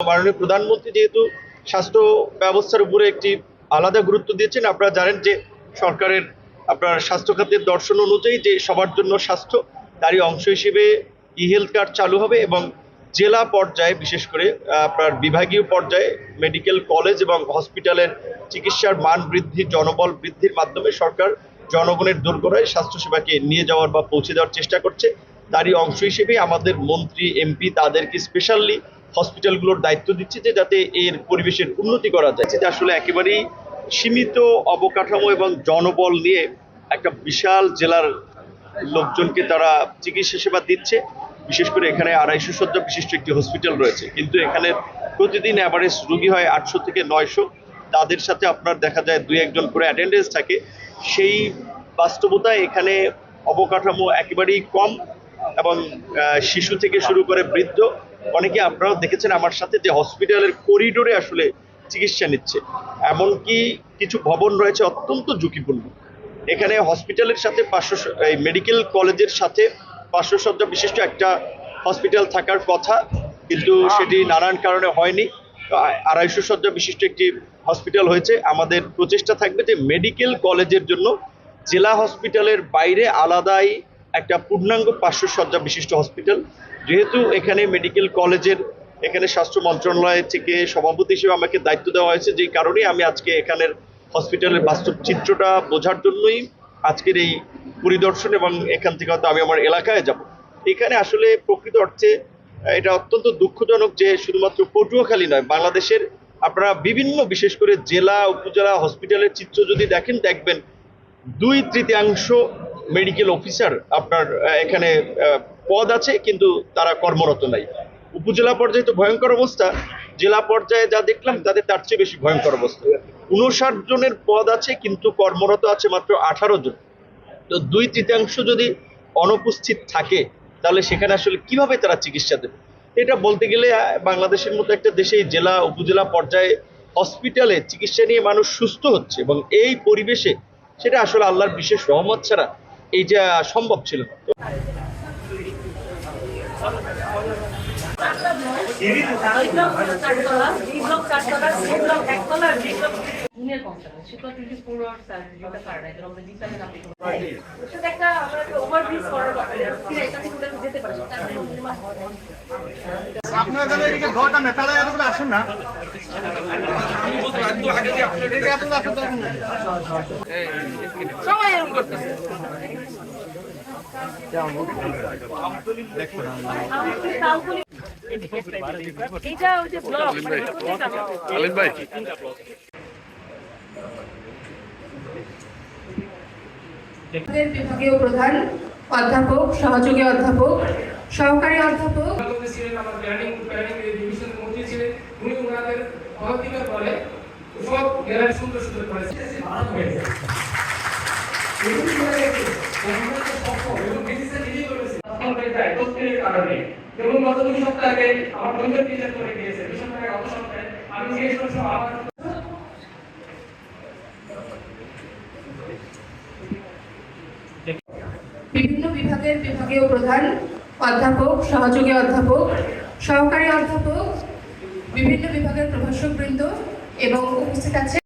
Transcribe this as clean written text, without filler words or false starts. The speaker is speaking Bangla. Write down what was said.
মাননীয় প্রধানমন্ত্রী যেহেতু স্বাস্থ্য ব্যবস্থার উপরে একটি আলাদা গুরুত্ব দিয়েছেন, আপনারা জানেন যে সরকারের আপনার স্বাস্থ্য খাতের দর্শন অনুযায়ী যে সবার জন্য স্বাস্থ্য তারই অংশ হিসেবে ই হেলথ কার্ড চালু হবে এবং জেলা পর্যায়ে বিশেষ করে আপনার বিভাগীয় পর্যায়ে মেডিকেল কলেজ এবং হসপিটালের চিকিৎসার মান বৃদ্ধি, জনবল বৃদ্ধির মাধ্যমে সরকার জনগণের দোরগোড়ায় স্বাস্থ্যসেবাকে নিয়ে যাওয়ার বা পৌঁছে দেওয়ার চেষ্টা করছে। তারই অংশ হিসেবে আমাদের মন্ত্রী এমপি তাদেরকে স্পেশালি হসপিটালগুলোর দায়িত্ব দিচ্ছে যে যাতে এর পরিবেশের উন্নতি করা যায়। যেটা আসলে একেবারেই সীমিত অবকাঠামো এবং জনবল নিয়ে একটা বিশাল জেলার লোকজনকে তারা চিকিৎসা সেবা দিচ্ছে। বিশেষ করে এখানে 250 শয্যা বিশিষ্ট একটি হসপিটাল রয়েছে, কিন্তু এখানে প্রতিদিন অ্যাভারেজ রোগী হয় 800 থেকে 900। তাদের সাথে আপনার দেখা যায় 2-1 জন করে অ্যাটেন্ডেন্স থাকে। সেই বাস্তবতায় এখানে অবকাঠামো একেবারেই কম এবং শিশু থেকে শুরু করে বৃদ্ধ অনেকে আপনারাও দেখেছেন আমার সাথে যে হসপিটালের করিডোরে আসলে চিকিৎসা নিচ্ছে। এমনকি কিছু ভবন রয়েছে অত্যন্ত ঝুঁকিপূর্ণ। এখানে হসপিটালের সাথে 500 মেডিকেল কলেজের সাথে 500 শয্যা বিশিষ্ট একটা হসপিটাল থাকার কথা, কিন্তু সেটি নানান কারণে হয়নি। 250 শয্যা বিশিষ্ট একটি হসপিটাল হয়েছে। আমাদের প্রচেষ্টা থাকবে যে মেডিকেল কলেজের জন্য জেলা হসপিটালের বাইরে আলাদাই একটা পূর্ণাঙ্গ 500 শয্যা বিশিষ্ট হসপিটাল। যেহেতু এখানে মেডিকেল কলেজের এখানে স্বাস্থ্য মন্ত্রণালয় থেকে সভাপতি হিসেবে আমাকে দায়িত্ব দেওয়া হয়েছে, যেই কারণেই আমি আজকে এখানের হসপিটালের বাস্তব চিত্রটা বোঝার জন্যই আজকের এই পরিদর্শন এবং এখান থেকে হয়তো আমি আমার এলাকায় যাব। এখানে আসলে প্রকৃত অর্থে এটা অত্যন্ত দুঃখজনক যে শুধুমাত্র পটুয়াখালী নয়, বাংলাদেশের আপনারা বিভিন্ন বিশেষ করে জেলা উপজেলা হসপিটালের চিত্র যদি দেখবেন 2/3 মেডিকেল অফিসার আপনার এখানে পদ আছে কিন্তু তারা কর্মরত নাই। উপজেলা পর্যায়ে তো ভয়ঙ্কর অবস্থা, জেলা পর্যায়ে যা দেখলাম তাদের তার চেয়ে বেশি ভয়ঙ্কর অবস্থা। 59 জনের পদ আছে কিন্তু কর্মরত আছে মাত্র 18 জন। তো 2/3 যদি অনুপস্থিত থাকে তাহলে সেখানে আসলে কিভাবে তারা চিকিৎসা দেবে? এটা বলতে গেলে বাংলাদেশের মতো একটা দেশে জেলা উপজেলা পর্যায়ে হসপিটালে চিকিৎসা নিয়ে মানুষ সুস্থ হচ্ছে এবং এই পরিবেশে সেটা আসলে আল্লাহর বিশেষ রহমত ছাড়া এইটা সম্ভব ছিল না। আসুন না সবাই এরকম করতেছে। বিভাগীয় প্রধান, অধ্যাপক, সহযোগী অধ্যাপক, সহকারী অধ্যাপক বিভিন্ন বিভাগের বিভাগীয় প্রধান, অধ্যাপক, সহযোগী অধ্যাপক, সহকারী অধ্যাপক, বিভিন্ন বিভাগের প্রভাষকবৃন্দ এবং উপস্থিত আছে